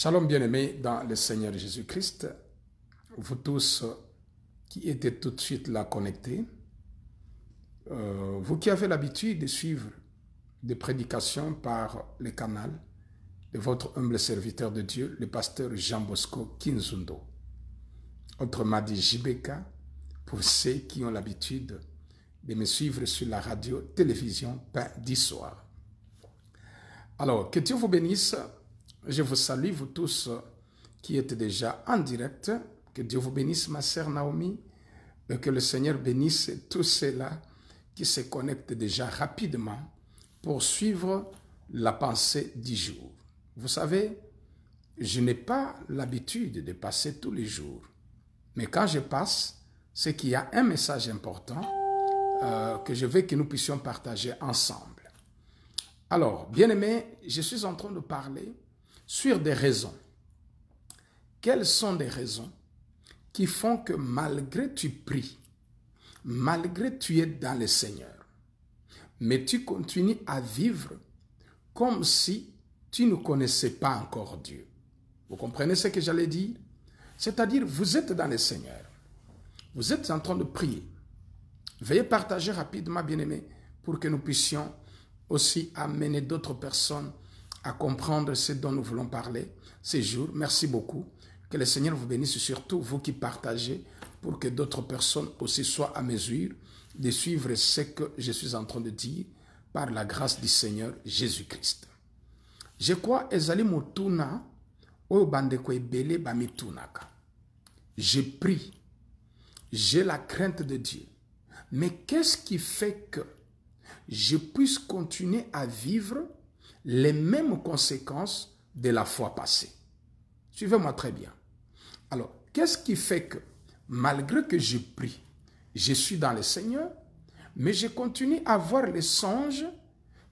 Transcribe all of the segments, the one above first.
Shalom bien-aimés dans le Seigneur Jésus-Christ, vous tous qui étiez tout de suite là connectés, vous qui avez l'habitude de suivre des prédications par le canal de votre humble serviteur de Dieu, le pasteur Jean Bosco Kinzundo, autrement dit JBK, pour ceux qui ont l'habitude de me suivre sur la radio-télévision pain d'histoire. Alors, que Dieu vous bénisse. Je vous salue, vous tous qui êtes déjà en direct. Que Dieu vous bénisse, ma sœur Naomi. Et que le Seigneur bénisse tous ceux-là qui se connectent déjà rapidement pour suivre la pensée du jour. Vous savez, je n'ai pas l'habitude de passer tous les jours. Mais quand je passe, c'est qu'il y a un message important que je veux que nous puissions partager ensemble. Alors, bien-aimés, je suis en train de parler sur des raisons. Quelles sont les raisons qui font que malgré tu pries, malgré tu es dans le Seigneur, mais tu continues à vivre comme si tu ne connaissais pas encore Dieu? Vous comprenez ce que j'allais dire? C'est-à-dire, vous êtes dans le Seigneur, vous êtes en train de prier. Veuillez partager rapidement, bien-aimés, pour que nous puissions aussi amener d'autres personnes à comprendre ce dont nous voulons parler ces jours. Merci beaucoup. Que le Seigneur vous bénisse, surtout vous qui partagez, pour que d'autres personnes aussi soient à mesure de suivre ce que je suis en train de dire par la grâce du Seigneur Jésus-Christ. Je crois ezali mutuna oyo bandeko ebele bamitunaka. Je prie, j'ai la crainte de Dieu. Mais qu'est-ce qui fait que je puisse continuer à vivre les mêmes conséquences de la fois passée? Suivez-moi très bien. Alors, qu'est-ce qui fait que, malgré que je prie, je suis dans le Seigneur, mais je continue à voir les songes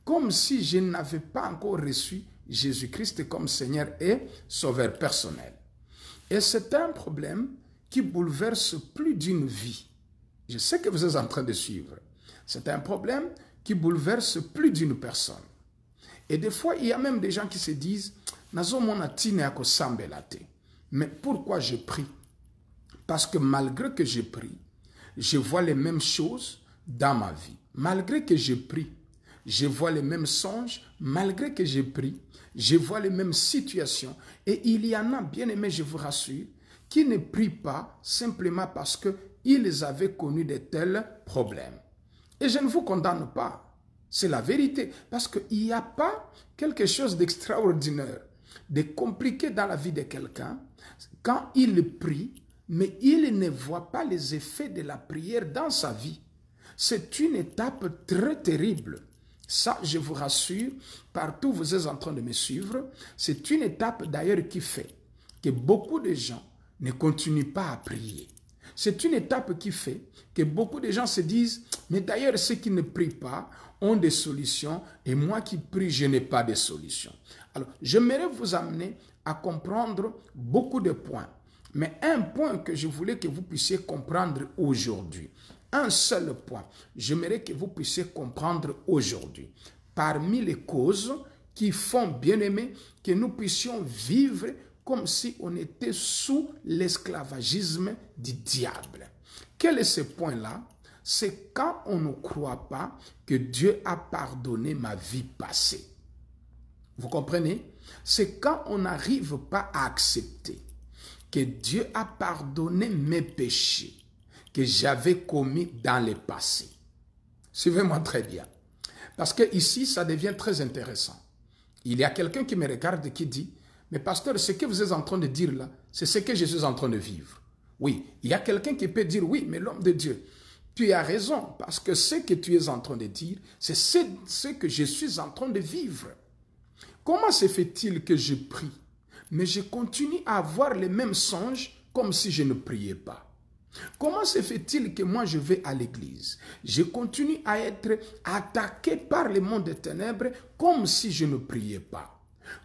comme si je n'avais pas encore reçu Jésus-Christ comme Seigneur et Sauveur personnel. Et c'est un problème qui bouleverse plus d'une vie. Je sais que vous êtes en train de suivre. C'est un problème qui bouleverse plus d'une personne. Et des fois, il y a même des gens qui se disent « Nazomona tine ako sambelate ». Mais pourquoi je prie? Parce que malgré que je prie, je vois les mêmes choses dans ma vie. Malgré que je prie, je vois les mêmes songes. Malgré que je prie, je vois les mêmes situations. Et il y en a, bien aimés, je vous rassure, qui ne prient pas simplement parce qu'ils avaient connu de tels problèmes. Et je ne vous condamne pas. C'est la vérité. Parce qu'il n'y a pas quelque chose d'extraordinaire, de compliqué dans la vie de quelqu'un quand il prie, mais il ne voit pas les effets de la prière dans sa vie. C'est une étape très terrible. Ça, je vous rassure, partout où vous êtes en train de me suivre, c'est une étape d'ailleurs qui fait que beaucoup de gens ne continuent pas à prier. C'est une étape qui fait que beaucoup de gens se disent, mais d'ailleurs ceux qui ne prient pas ont des solutions et moi qui prie, je n'ai pas de solution. Alors, j'aimerais vous amener à comprendre beaucoup de points. Mais un point que je voulais que vous puissiez comprendre aujourd'hui, un seul point, j'aimerais que vous puissiez comprendre aujourd'hui. Parmi les causes qui font, bien aimé, que nous puissions vivre comme si on était sous l'esclavagisme du diable. Quel est ce point-là? C'est quand on ne croit pas que Dieu a pardonné ma vie passée. Vous comprenez? C'est quand on n'arrive pas à accepter que Dieu a pardonné mes péchés que j'avais commis dans le passé. Suivez-moi très bien. Parce que ici, ça devient très intéressant. Il y a quelqu'un qui me regarde et qui dit, mais pasteur, ce que vous êtes en train de dire là, c'est ce que je suis en train de vivre. Oui, il y a quelqu'un qui peut dire, oui, mais l'homme de Dieu, tu as raison, parce que ce que tu es en train de dire, c'est ce que je suis en train de vivre. Comment se fait-il que je prie, mais je continue à avoir les mêmes songes comme si je ne priais pas? Comment se fait-il que moi je vais à l'église, je continue à être attaqué par le monde des ténèbres comme si je ne priais pas?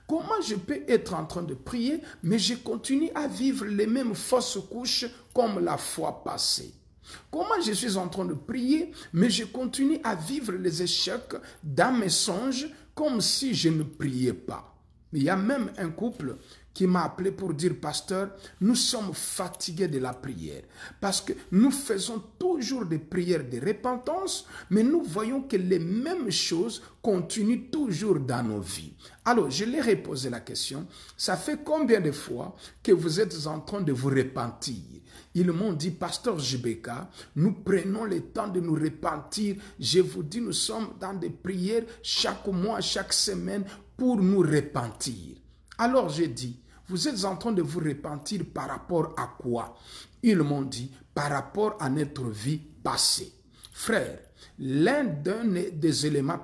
Comment je peux être en train de prier, mais je continue à vivre les mêmes fausses couches comme la fois passée? Comment je suis en train de prier, mais je continue à vivre les échecs dans mes songes comme si je ne priais pas? Il y a même un couple qui m'a appelé pour dire, pasteur, nous sommes fatigués de la prière parce que nous faisons toujours des prières de repentance, mais nous voyons que les mêmes choses continuent toujours dans nos vies. Alors, je leur ai posé la question, ça fait combien de fois que vous êtes en train de vous repentir? Ils m'ont dit, pasteur Jibeka, nous prenons le temps de nous repentir. Je vous dis, nous sommes dans des prières chaque mois, chaque semaine pour nous repentir. Alors j'ai dit, vous êtes en train de vous repentir par rapport à quoi? Ils m'ont dit, par rapport à notre vie passée. Frère, l'un des éléments,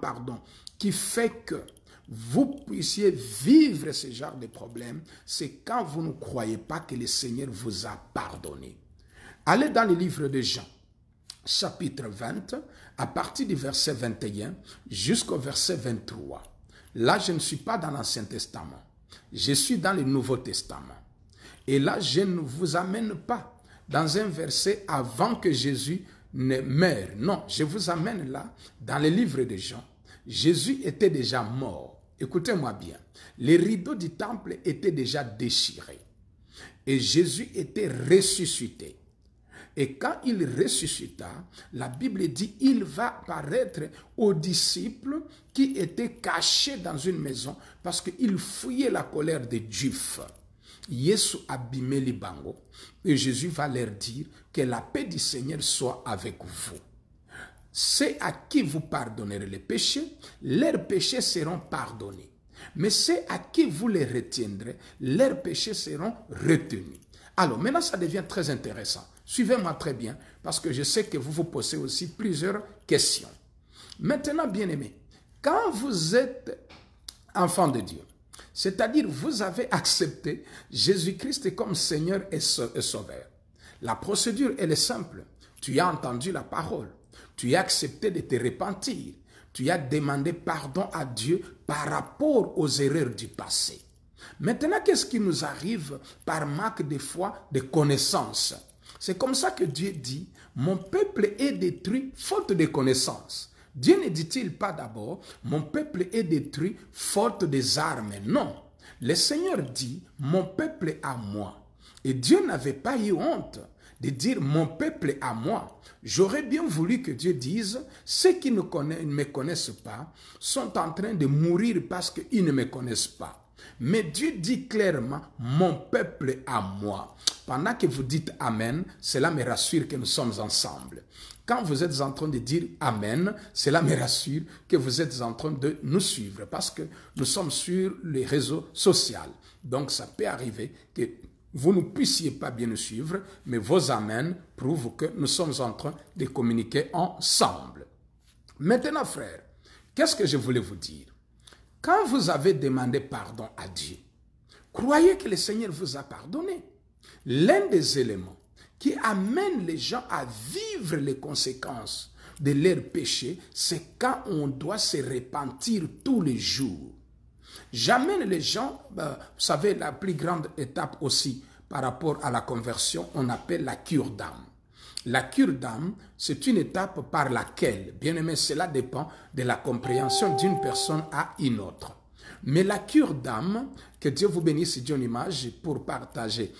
qui fait que vous puissiez vivre ce genre de problème, c'est quand vous ne croyez pas que le Seigneur vous a pardonné. Allez dans le livre de Jean, chapitre 20, à partir du verset 21 jusqu'au verset 23. Là, je ne suis pas dans l'Ancien Testament. Je suis dans le Nouveau Testament. Et là, je ne vous amène pas dans un verset avant que Jésus ne meure. Non, je vous amène là, dans le livre de Jean. Jésus était déjà mort. Écoutez-moi bien. Les rideaux du temple étaient déjà déchirés. Et Jésus était ressuscité. Et quand il ressuscita, la Bible dit, il va apparaître aux disciples qui étaient cachés dans une maison parce qu'ils fuyaient la colère des Juifs. Yesu abimé libango. Et Jésus va leur dire que la paix du Seigneur soit avec vous. C'est à qui vous pardonnerez les péchés, leurs péchés seront pardonnés. Mais c'est à qui vous les retiendrez, leurs péchés seront retenus. Alors maintenant ça devient très intéressant. Suivez-moi très bien, parce que je sais que vous vous posez aussi plusieurs questions. Maintenant, bien-aimés, quand vous êtes enfant de Dieu, c'est-à-dire vous avez accepté Jésus-Christ comme Seigneur et Sauveur, la procédure, elle est simple. Tu as entendu la parole, tu as accepté de te repentir, tu as demandé pardon à Dieu par rapport aux erreurs du passé. Maintenant, qu'est-ce qui nous arrive par manque de foi, de connaissance? C'est comme ça que Dieu dit, mon peuple est détruit faute de connaissance. Dieu ne dit-il pas d'abord, mon peuple est détruit faute des armes. Non, le Seigneur dit, mon peuple est à moi. Et Dieu n'avait pas eu honte de dire, mon peuple est à moi. J'aurais bien voulu que Dieu dise, ceux qui ne me connaissent pas sont en train de mourir parce qu'ils ne me connaissent pas. Mais Dieu dit clairement, mon peuple est à moi. Pendant que vous dites Amen, cela me rassure que nous sommes ensemble. Quand vous êtes en train de dire Amen, cela me rassure que vous êtes en train de nous suivre parce que nous sommes sur les réseaux sociaux. Donc ça peut arriver que vous ne puissiez pas bien nous suivre, mais vos Amen prouvent que nous sommes en train de communiquer ensemble. Maintenant, frères, qu'est-ce que je voulais vous dire? Quand vous avez demandé pardon à Dieu, croyez que le Seigneur vous a pardonné. L'un des éléments qui amène les gens à vivre les conséquences de leurs péchés, c'est quand on doit se repentir tous les jours. J'amène les gens, vous savez, la plus grande étape aussi par rapport à la conversion, on appelle la cure d'âme. La cure d'âme, c'est une étape par laquelle, bien aimé, cela dépend de la compréhension d'une personne à une autre. Mais la cure d'âme, que Dieu vous bénisse, John Image, pour partager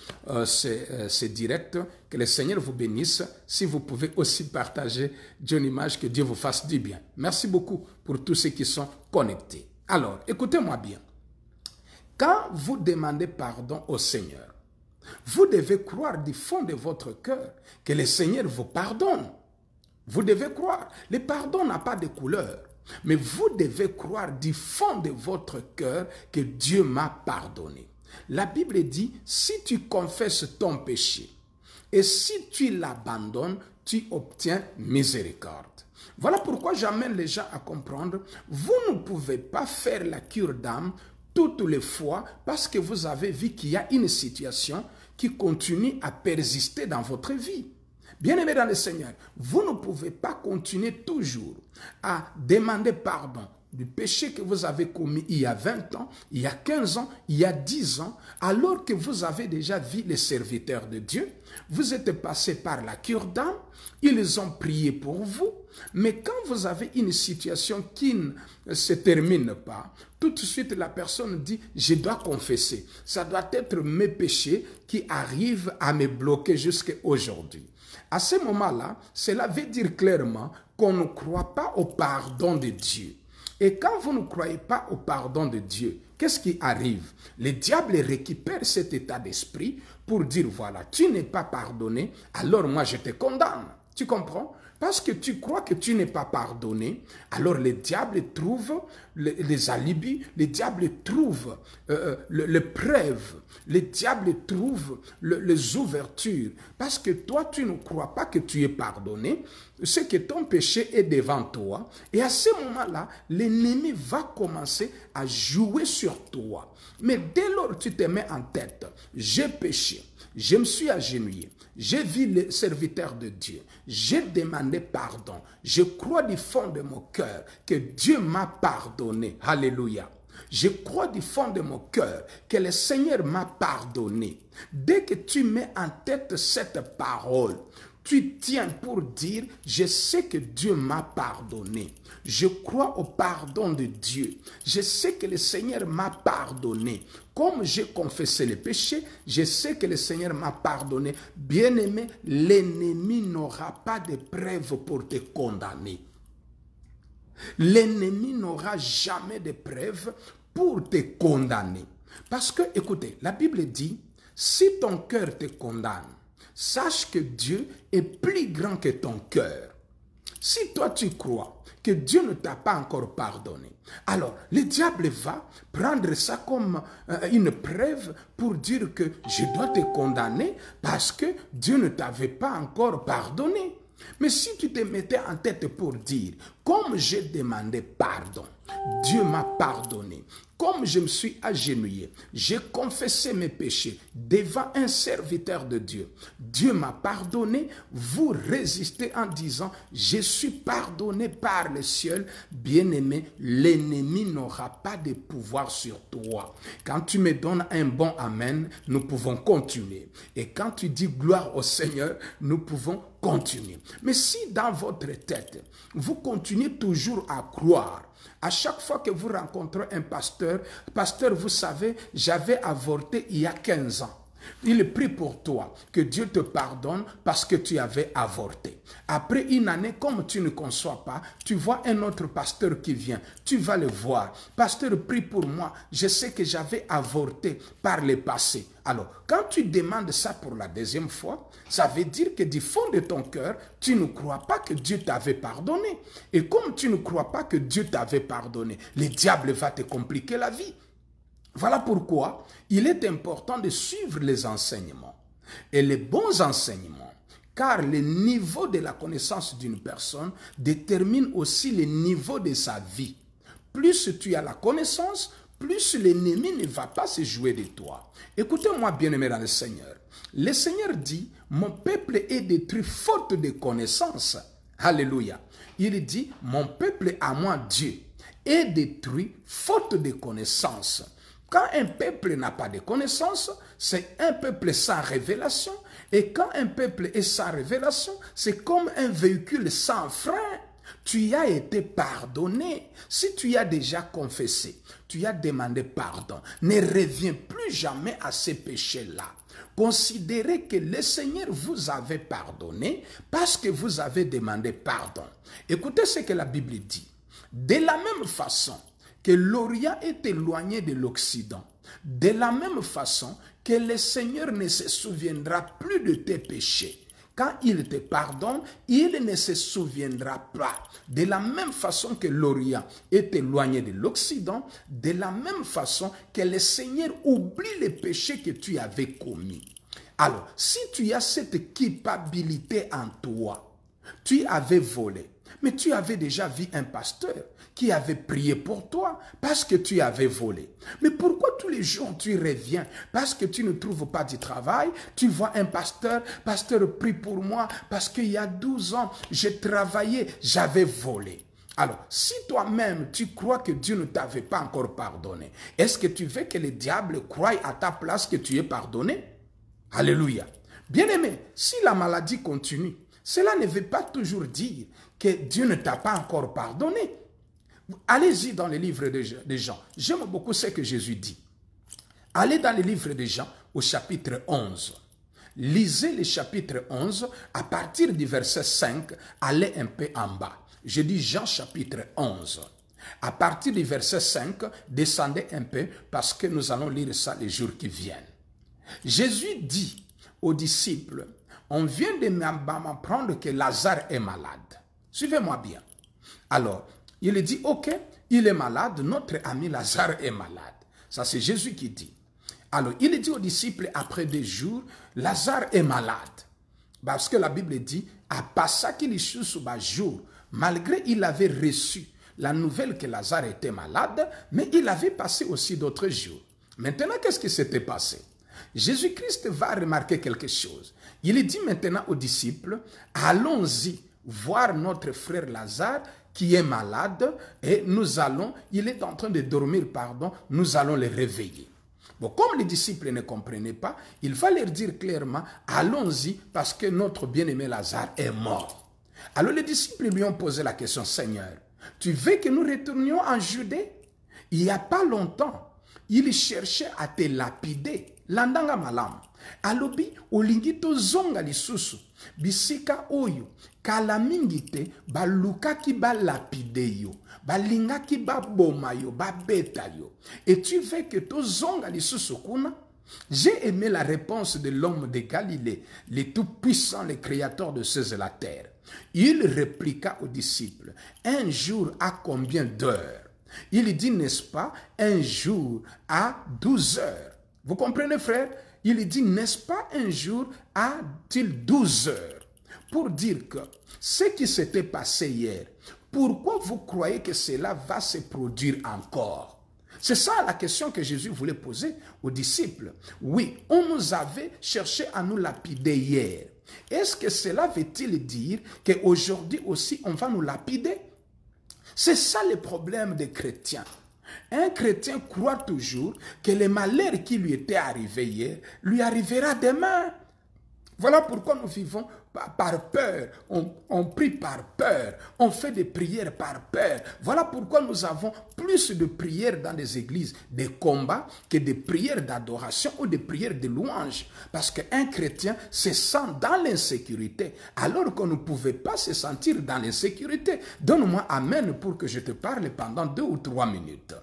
ces directs, que le Seigneur vous bénisse. Si vous pouvez aussi partager John Image, que Dieu vous fasse du bien. Merci beaucoup pour tous ceux qui sont connectés. Alors, écoutez-moi bien. Quand vous demandez pardon au Seigneur, vous devez croire du fond de votre cœur que le Seigneur vous pardonne. Vous devez croire. Le pardon n'a pas de couleur. Mais vous devez croire du fond de votre cœur que Dieu m'a pardonné. La Bible dit, si tu confesses ton péché et si tu l'abandonnes, tu obtiens miséricorde. Voilà pourquoi j'amène les gens à comprendre, vous ne pouvez pas faire la cure d'âme toutes les fois parce que vous avez vu qu'il y a une situation qui continue à persister dans votre vie. Bien-aimés dans le Seigneur, vous ne pouvez pas continuer toujours à demander pardon du péché que vous avez commis il y a 20 ans, il y a 15 ans, il y a 10 ans, alors que vous avez déjà vu les serviteurs de Dieu, vous êtes passé par la cure d'âme, ils ont prié pour vous, mais quand vous avez une situation qui ne se termine pas, tout de suite la personne dit « je dois confesser ». Ça doit être mes péchés qui arrivent à me bloquer jusqu'à aujourd'hui. À ce moment-là, cela veut dire clairement qu'on ne croit pas au pardon de Dieu. Et quand vous ne croyez pas au pardon de Dieu, qu'est-ce qui arrive? Le diable récupère cet état d'esprit pour dire, voilà, tu n'es pas pardonné, alors moi je te condamne. Tu comprends? Parce que tu crois que tu n'es pas pardonné, alors le diable trouve les alibis, le diable trouve les preuves, le diable trouve les ouvertures. Parce que toi, tu ne crois pas que tu es pardonné, c'est que ton péché est devant toi. Et à ce moment-là, l'ennemi va commencer à jouer sur toi. Mais dès lors que tu te mets en tête, j'ai péché, je me suis agenouillé, j'ai vu le serviteur de Dieu, j'ai demandé pardon, je crois du fond de mon cœur que Dieu m'a pardonné. Alléluia. Je crois du fond de mon cœur que le Seigneur m'a pardonné. Dès que tu mets en tête cette parole, tu tiens pour dire, je sais que Dieu m'a pardonné. Je crois au pardon de Dieu. Je sais que le Seigneur m'a pardonné. Comme j'ai confessé les péchés, je sais que le Seigneur m'a pardonné. Bien-aimé, l'ennemi n'aura pas de preuves pour te condamner. L'ennemi n'aura jamais de preuves pour te condamner. Parce que, écoutez, la Bible dit, si ton cœur te condamne, sache que Dieu est plus grand que ton cœur. Si toi tu crois que Dieu ne t'a pas encore pardonné, alors le diable va prendre ça comme une preuve pour dire que je dois te condamner parce que Dieu ne t'avait pas encore pardonné. Mais si tu te mettais en tête pour dire, comme j'ai demandé pardon, Dieu m'a pardonné. Comme je me suis agenouillé, j'ai confessé mes péchés devant un serviteur de Dieu. Dieu m'a pardonné. Vous résistez en disant, je suis pardonné par le ciel. Bien-aimé, l'ennemi n'aura pas de pouvoir sur toi. Quand tu me donnes un bon amen, nous pouvons continuer. Et quand tu dis gloire au Seigneur, nous pouvons continuer. Mais si dans votre tête, vous continuez toujours à croire, à chaque fois que vous rencontrez un pasteur, vous savez, j'avais avorté il y a 15 ans. Il prie pour toi, que Dieu te pardonne parce que tu avais avorté. Après une année, comme tu ne conçois pas, tu vois un autre pasteur qui vient, tu vas le voir. Pasteur, prie pour moi, je sais que j'avais avorté par le passé. Alors, quand tu demandes ça pour la deuxième fois, ça veut dire que du fond de ton cœur, tu ne crois pas que Dieu t'avait pardonné. Et comme tu ne crois pas que Dieu t'avait pardonné, le diable va te compliquer la vie. Voilà pourquoi il est important de suivre les enseignements et les bons enseignements, car le niveau de la connaissance d'une personne détermine aussi le niveau de sa vie. Plus tu as la connaissance, plus l'ennemi ne va pas se jouer de toi. Écoutez-moi, bien-aimé dans le Seigneur. Le Seigneur dit, mon peuple est détruit faute de connaissance. Alléluia. Il dit, mon peuple à moi, Dieu, est détruit faute de connaissance. Quand un peuple n'a pas de connaissance, c'est un peuple sans révélation. Et quand un peuple est sans révélation, c'est comme un véhicule sans frein. Tu as été pardonné. Si tu as déjà confessé, tu as demandé pardon, ne reviens plus jamais à ces péchés-là. Considérez que le Seigneur vous avait pardonné parce que vous avez demandé pardon. Écoutez ce que la Bible dit. De la même façon que l'Orient est éloigné de l'Occident, de la même façon que le Seigneur ne se souviendra plus de tes péchés. Quand il te pardonne, il ne se souviendra pas. De la même façon que l'Orient est éloigné de l'Occident, de la même façon que le Seigneur oublie les péchés que tu avais commis. Alors, si tu as cette culpabilité en toi, tu avais volé, mais tu avais déjà vu un pasteur qui avait prié pour toi parce que tu avais volé. Mais pourquoi tous les jours tu reviens? Parce que tu ne trouves pas du travail, tu vois un pasteur, pasteur prie pour moi parce qu'il y a 12 ans, j'ai travaillé, j'avais volé. Alors, si toi-même, tu crois que Dieu ne t'avait pas encore pardonné, est-ce que tu veux que le diable croie à ta place que tu es pardonné? Alléluia. Bien-aimé, si la maladie continue, cela ne veut pas toujours dire que Dieu ne t'a pas encore pardonné. Allez-y dans les livres de Jean. J'aime beaucoup ce que Jésus dit. Allez dans les livres de Jean au chapitre 11. Lisez le chapitre 11 à partir du verset 5, allez un peu en bas. Je dis Jean chapitre 11. À partir du verset 5, descendez un peu parce que nous allons lire ça les jours qui viennent. Jésus dit aux disciples, on vient de m'apprendre que Lazare est malade. Suivez-moi bien. Alors, il dit, ok, il est malade, notre ami Lazare est malade. Ça, c'est Jésus qui dit. Alors, il dit aux disciples, après des jours, Lazare est malade. Parce que la Bible dit, à passer qu'il sous jour, malgré il avait reçu la nouvelle que Lazare était malade, mais il avait passé aussi d'autres jours. Maintenant, qu'est-ce qui s'était passé? Jésus-Christ va remarquer quelque chose. Il dit maintenant aux disciples, allons-y voir notre frère Lazare qui est malade et il est en train de dormir, nous allons le réveiller. Bon, comme les disciples ne comprenaient pas, il va leur dire clairement, allons-y parce que notre bien-aimé Lazare est mort. Alors les disciples lui ont posé la question, Seigneur, tu veux que nous retournions en Judée? Il n'y a pas longtemps, il cherchait à te lapider. Landanga malam. Alobi olingi to zonga lisusu. Bisika oyo. Kala mingi te baluka ki ba lapide yo. Balinga ki ba boma yo. Ba beta yo. Et tu veux que to zonga lisusu kuna? J'ai aimé la réponse de l'homme de Galilée, le tout-puissant, le créateur de cieux et la terre. Il répliqua aux disciples, un jour à combien d'heures? Il dit, n'est-ce pas, un jour à 12 heures. Vous comprenez, frère? Il dit, n'est-ce pas, un jour a-t-il 12 heures? Pour dire que ce qui s'était passé hier, pourquoi vous croyez que cela va se produire encore? C'est ça la question que Jésus voulait poser aux disciples. Oui, on nous avait cherché à nous lapider hier. Est-ce que cela veut-il dire qu'aujourd'hui aussi on va nous lapider? C'est ça le problème des chrétiens. Un chrétien croit toujours que le malheur qui lui était arrivé hier lui arrivera demain. Voilà pourquoi nous vivons par peur, on prie par peur, on fait des prières par peur. Voilà pourquoi nous avons plus de prières dans les églises, des combats, que des prières d'adoration ou des prières de louange. Parce qu'un chrétien se sent dans l'insécurité, alors qu'on ne pouvait pas se sentir dans l'insécurité. Donne-moi amen pour que je te parle pendant 2 ou 3 minutes.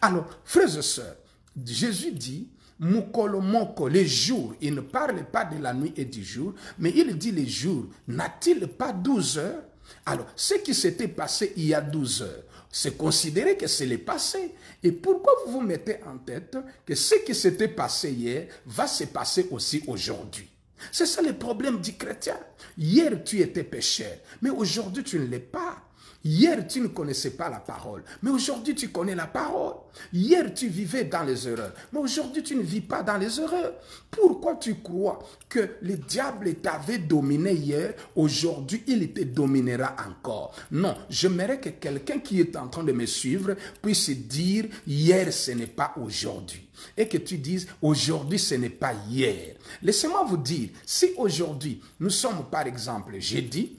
Alors, frères et sœurs, Jésus dit, Mukolo moko, les jours, il ne parle pas de la nuit et du jour, mais il dit les jours, n'a-t-il pas 12 heures? Alors, ce qui s'était passé il y a 12 heures, c'est considéré que c'est le passé. Et pourquoi vous vous mettez en tête que ce qui s'était passé hier va se passer aussi aujourd'hui? C'est ça le problème du chrétien. Hier, tu étais pécheur, mais aujourd'hui, tu ne l'es pas. Hier, tu ne connaissais pas la parole, mais aujourd'hui, tu connais la parole. Hier, tu vivais dans les erreurs, mais aujourd'hui, tu ne vis pas dans les erreurs. Pourquoi tu crois que le diable t'avait dominé hier, aujourd'hui, il te dominera encore? Non, j'aimerais que quelqu'un qui est en train de me suivre puisse dire, hier, ce n'est pas aujourd'hui. Et que tu dises, aujourd'hui, ce n'est pas hier. Laissez-moi vous dire, si aujourd'hui, nous sommes par exemple jeudi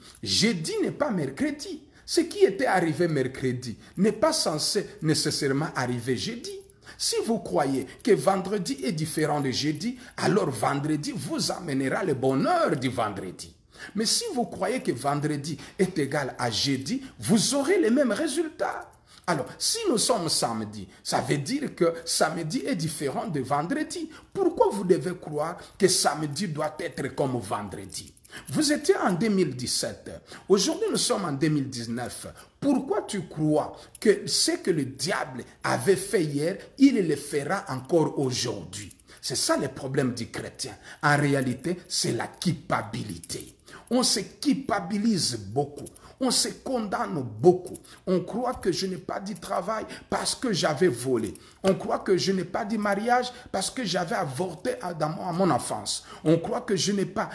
n'est pas mercredi. Ce qui était arrivé mercredi n'est pas censé nécessairement arriver jeudi. Si vous croyez que vendredi est différent de jeudi, alors vendredi vous amènera le bonheur du vendredi. Mais si vous croyez que vendredi est égal à jeudi, vous aurez les mêmes résultats. Alors, si nous sommes samedi, ça veut dire que samedi est différent de vendredi. Pourquoi vous devez croire que samedi doit être comme vendredi? Vous étiez en 2017. Aujourd'hui, nous sommes en 2019. Pourquoi tu crois que ce que le diable avait fait hier, il le fera encore aujourd'hui? C'est ça le problème du chrétien. En réalité, c'est la culpabilité. On se culpabilise beaucoup. On se condamne beaucoup. On croit que je n'ai pas dit travail parce que j'avais volé. On croit que je n'ai pas dit mariage parce que j'avais avorté à mon enfance. On croit que je n'ai pas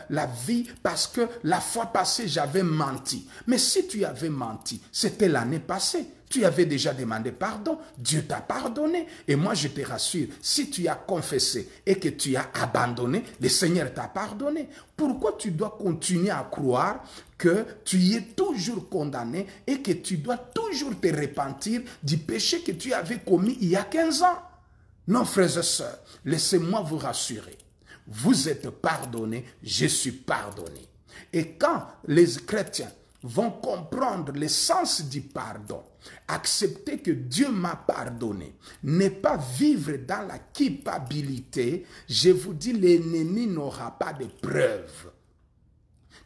la vie parce que la fois passée, j'avais menti. Mais si tu avais menti, c'était l'année passée. Tu avais déjà demandé pardon, Dieu t'a pardonné. Et moi, je te rassure, si tu as confessé et que tu as abandonné, le Seigneur t'a pardonné. Pourquoi tu dois continuer à croire que tu y es toujours condamné et que tu dois toujours te repentir du péché que tu avais commis il y a 15 ans? Non, frères et sœurs, laissez-moi vous rassurer. Vous êtes pardonnés, je suis pardonné. Et quand les chrétiens vont comprendre le sens du pardon, accepter que Dieu m'a pardonné, ne pas vivre dans la culpabilité, je vous dis, l'ennemi n'aura pas de preuves.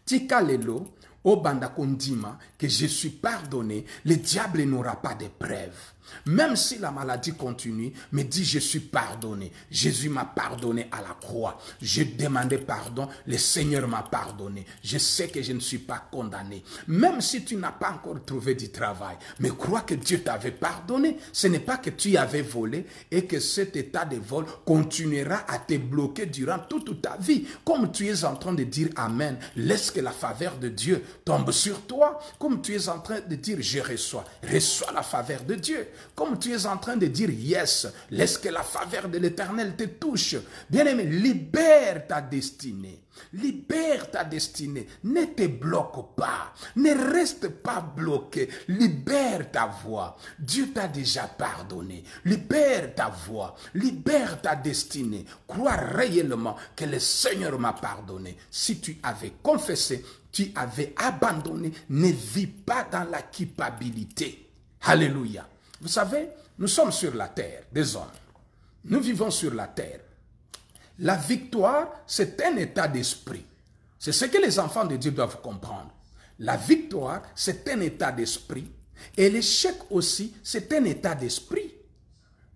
Tika lelo, au bandakondima, que je suis pardonné, le diable n'aura pas de preuves. Même si la maladie continue, me dit je suis pardonné. Jésus m'a pardonné à la croix. J'ai demandé pardon, le Seigneur m'a pardonné. Je sais que je ne suis pas condamné. Même si tu n'as pas encore trouvé du travail, mais crois que Dieu t'avait pardonné. Ce n'est pas que tu avais volé et que cet état de vol continuera à te bloquer durant toute ta vie. Comme tu es en train de dire Amen, laisse que la faveur de Dieu tombe sur toi. Comme tu es en train de dire je reçois la faveur de Dieu. Comme tu es en train de dire yes, laisse que la faveur de l'Éternel te touche. Bien-aimé, libère ta destinée. Libère ta destinée. Ne te bloque pas. Ne reste pas bloqué. Libère ta voix. Dieu t'a déjà pardonné. Libère ta voix. Libère ta destinée. Crois réellement que le Seigneur m'a pardonné. Si tu avais confessé, tu avais abandonné, ne vis pas dans la culpabilité. Alléluia. Vous savez, nous sommes sur la terre, des hommes. Nous vivons sur la terre. La victoire, c'est un état d'esprit. C'est ce que les enfants de Dieu doivent comprendre. La victoire, c'est un état d'esprit. Et l'échec aussi, c'est un état d'esprit.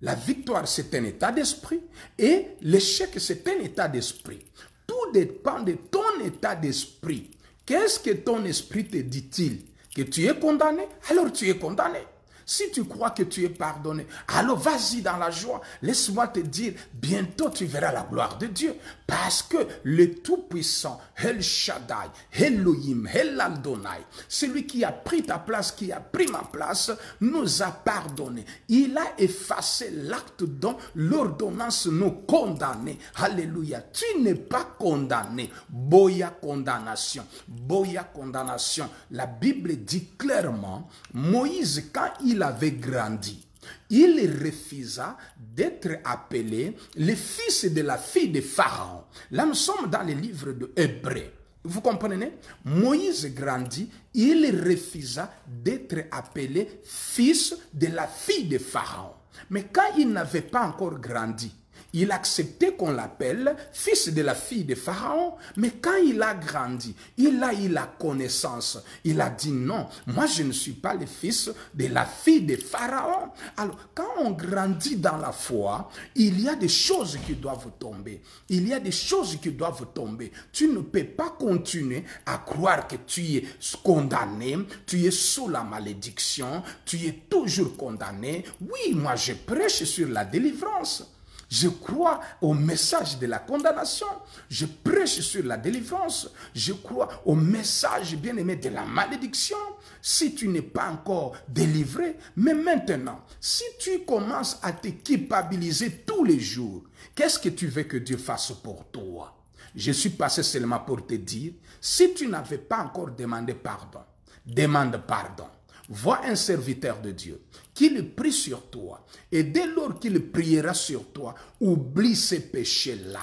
La victoire, c'est un état d'esprit. Et l'échec, c'est un état d'esprit. Tout dépend de ton état d'esprit. Qu'est-ce que ton esprit te dit-il? Que tu es condamné? Alors tu es condamné. Si tu crois que tu es pardonné, alors vas-y dans la joie. Laisse-moi te dire, bientôt tu verras la gloire de Dieu. Parce que le Tout-Puissant, El Shaddai, Elohim, El Adonai, celui qui a pris ta place, qui a pris ma place, nous a pardonné. Il a effacé l'acte dont l'ordonnance nous condamnait. Alléluia. Tu n'es pas condamné. Boya condamnation. Boya condamnation. La Bible dit clairement, Moïse, quand il avait grandi, il refusa d'être appelé le fils de la fille de Pharaon. Là, nous sommes dans le livre de Hébreux. Vous comprenez? Moïse grandit, il refusa d'être appelé fils de la fille de Pharaon. Mais quand il n'avait pas encore grandi, il acceptait qu'on l'appelle fils de la fille de Pharaon. Mais quand il a grandi, il a eu la connaissance. Il a dit non, moi je ne suis pas le fils de la fille de Pharaon. Alors, quand on grandit dans la foi, il y a des choses qui doivent tomber. Il y a des choses qui doivent tomber. Tu ne peux pas continuer à croire que tu es condamné, tu es sous la malédiction, tu es toujours condamné. Oui, moi je prêche sur la délivrance. Je crois au message de la condamnation. Je prêche sur la délivrance. Je crois au message bien-aimé de la malédiction. Si tu n'es pas encore délivré, mais maintenant, si tu commences à te culpabiliser tous les jours, qu'est-ce que tu veux que Dieu fasse pour toi? Je suis passé seulement pour te dire, si tu n'avais pas encore demandé pardon, demande pardon. Vois un serviteur de Dieu qu'il prie sur toi. Et dès lors qu'il priera sur toi, oublie ces péchés-là.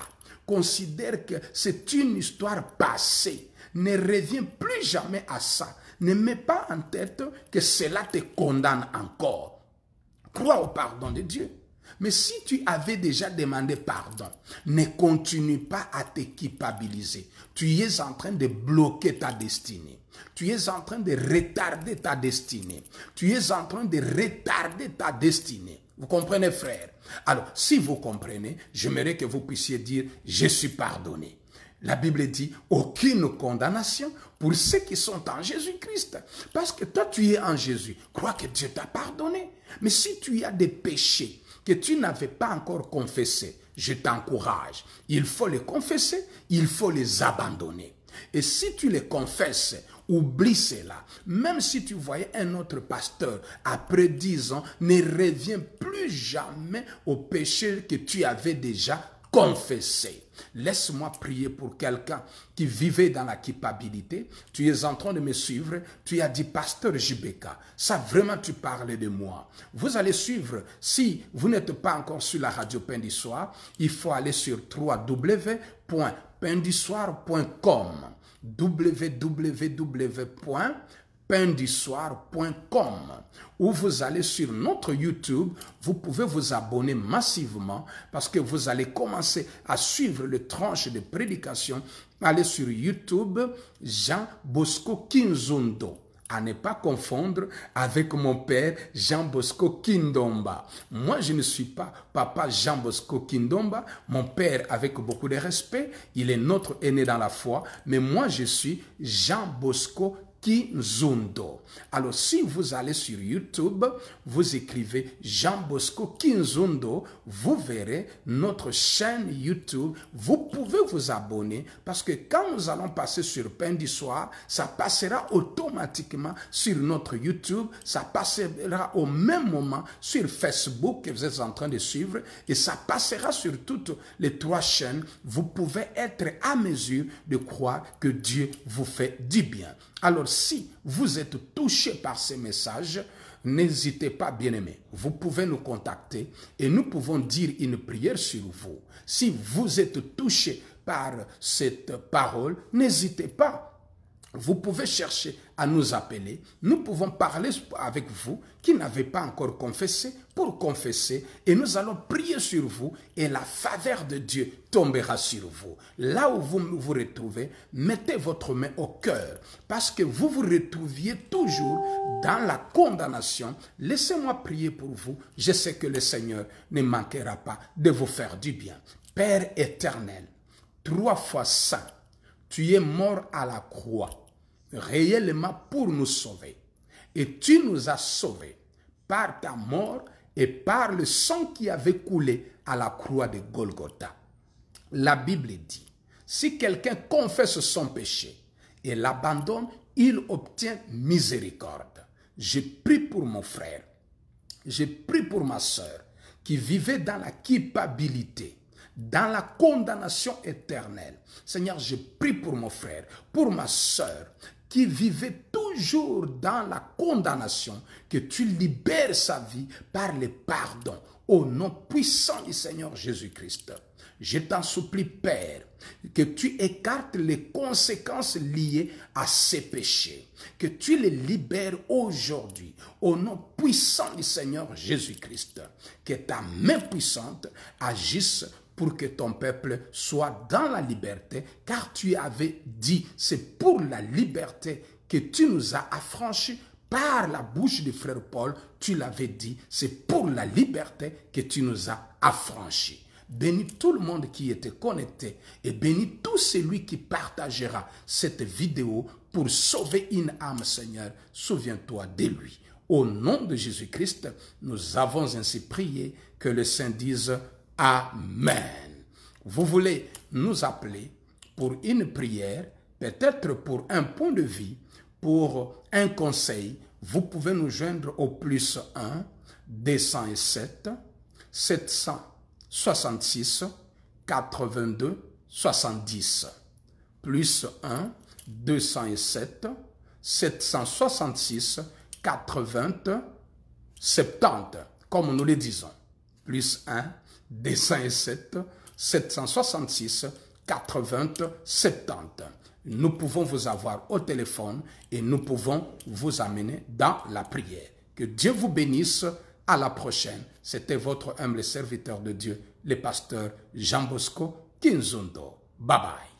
Considère que c'est une histoire passée. Ne reviens plus jamais à ça. Ne mets pas en tête que cela te condamne encore. Crois au pardon de Dieu. Mais si tu avais déjà demandé pardon, ne continue pas à te culpabiliser. Tu es en train de bloquer ta destinée. Tu es en train de retarder ta destinée. Tu es en train de retarder ta destinée. Vous comprenez, frère? Alors, si vous comprenez, j'aimerais que vous puissiez dire, je suis pardonné. la Bible dit, aucune condamnation pour ceux qui sont en Jésus-Christ. Parce que toi, tu es en Jésus. Crois que Dieu t'a pardonné. Mais si tu as des péchés que tu n'avais pas encore confessés, je t'encourage. Il faut les confesser, il faut les abandonner. Et si tu les confesses, oublie cela. Même si tu voyais un autre pasteur, après 10 ans, ne reviens plus jamais au péché que tu avais déjà confessé. Laisse-moi prier pour quelqu'un qui vivait dans la culpabilité. Tu es en train de me suivre. Tu as dit, pasteur Jibeka, ça vraiment tu parles de moi. Vous allez suivre. Si vous n'êtes pas encore sur la radio Pain du Soir, il faut aller sur www.paindusoir.com www.paindusoir.com où vous allez sur notre YouTube, vous pouvez vous abonner massivement parce que vous allez commencer à suivre les tranches de prédication. Allez sur YouTube, Jean Bosco Kinzundo. À ne pas confondre avec mon père Jean Bosco Kindomba. Moi, je ne suis pas papa Jean Bosco Kindomba. Mon père, avec beaucoup de respect, il est notre aîné dans la foi. Mais moi, je suis Jean Bosco Kinzundo. Alors, si vous allez sur YouTube, vous écrivez Jean Bosco Kinzundo, vous verrez notre chaîne YouTube. Vous pouvez vous abonner parce que quand nous allons passer sur Pain du Soir, ça passera automatiquement sur notre YouTube, ça passera au même moment sur Facebook que vous êtes en train de suivre et ça passera sur toutes les 3 chaînes. Vous pouvez être à mesure de croire que Dieu vous fait du bien. Alors, si vous êtes touché par ces messages, n'hésitez pas, bien-aimés. Vous pouvez nous contacter et nous pouvons dire une prière sur vous. Si vous êtes touché par cette parole, n'hésitez pas. Vous pouvez chercher à nous appeler. Nous pouvons parler avec vous qui n'avez pas encore confessé pour confesser et nous allons prier sur vous et la faveur de Dieu tombera sur vous. Là où vous vous retrouvez, mettez votre main au cœur parce que vous vous retrouviez toujours dans la condamnation. Laissez-moi prier pour vous. Je sais que le Seigneur ne manquera pas de vous faire du bien. Père éternel, 3 fois saint, tu es mort à la croix, réellement pour nous sauver. Et tu nous as sauvés par ta mort et par le sang qui avait coulé à la croix de Golgotha. La Bible dit, si quelqu'un confesse son péché et l'abandonne, il obtient miséricorde. Je prie pour mon frère, je prie pour ma sœur qui vivait dans la culpabilité, dans la condamnation éternelle. Seigneur, je prie pour mon frère, pour ma sœur, qui vivait toujours dans la condamnation, que tu libères sa vie par le pardon, au nom puissant du Seigneur Jésus-Christ. Je t'en supplie, Père, que tu écartes les conséquences liées à ces péchés, que tu les libères aujourd'hui, au nom puissant du Seigneur Jésus-Christ, que ta main puissante agisse pour que ton peuple soit dans la liberté, car tu avais dit, c'est pour la liberté que tu nous as affranchis par la bouche du frère Paul, tu l'avais dit, c'est pour la liberté que tu nous as affranchis. Bénis tout le monde qui était connecté et bénis tout celui qui partagera cette vidéo pour sauver une âme, Seigneur. Souviens-toi de lui. Au nom de Jésus-Christ, nous avons ainsi prié, que le Saint dise Amen. Vous voulez nous appeler pour une prière, peut-être pour un point de vue, pour un conseil, vous pouvez nous joindre au plus 1 207 766 82 70. Plus 1 207 766 80 70, comme nous le disons. Plus 1 207 766 80 70. Nous pouvons vous avoir au téléphone et nous pouvons vous amener dans la prière. Que Dieu vous bénisse. À la prochaine. C'était votre humble serviteur de Dieu, le pasteur Jean Bosco Kinzundo. Bye bye.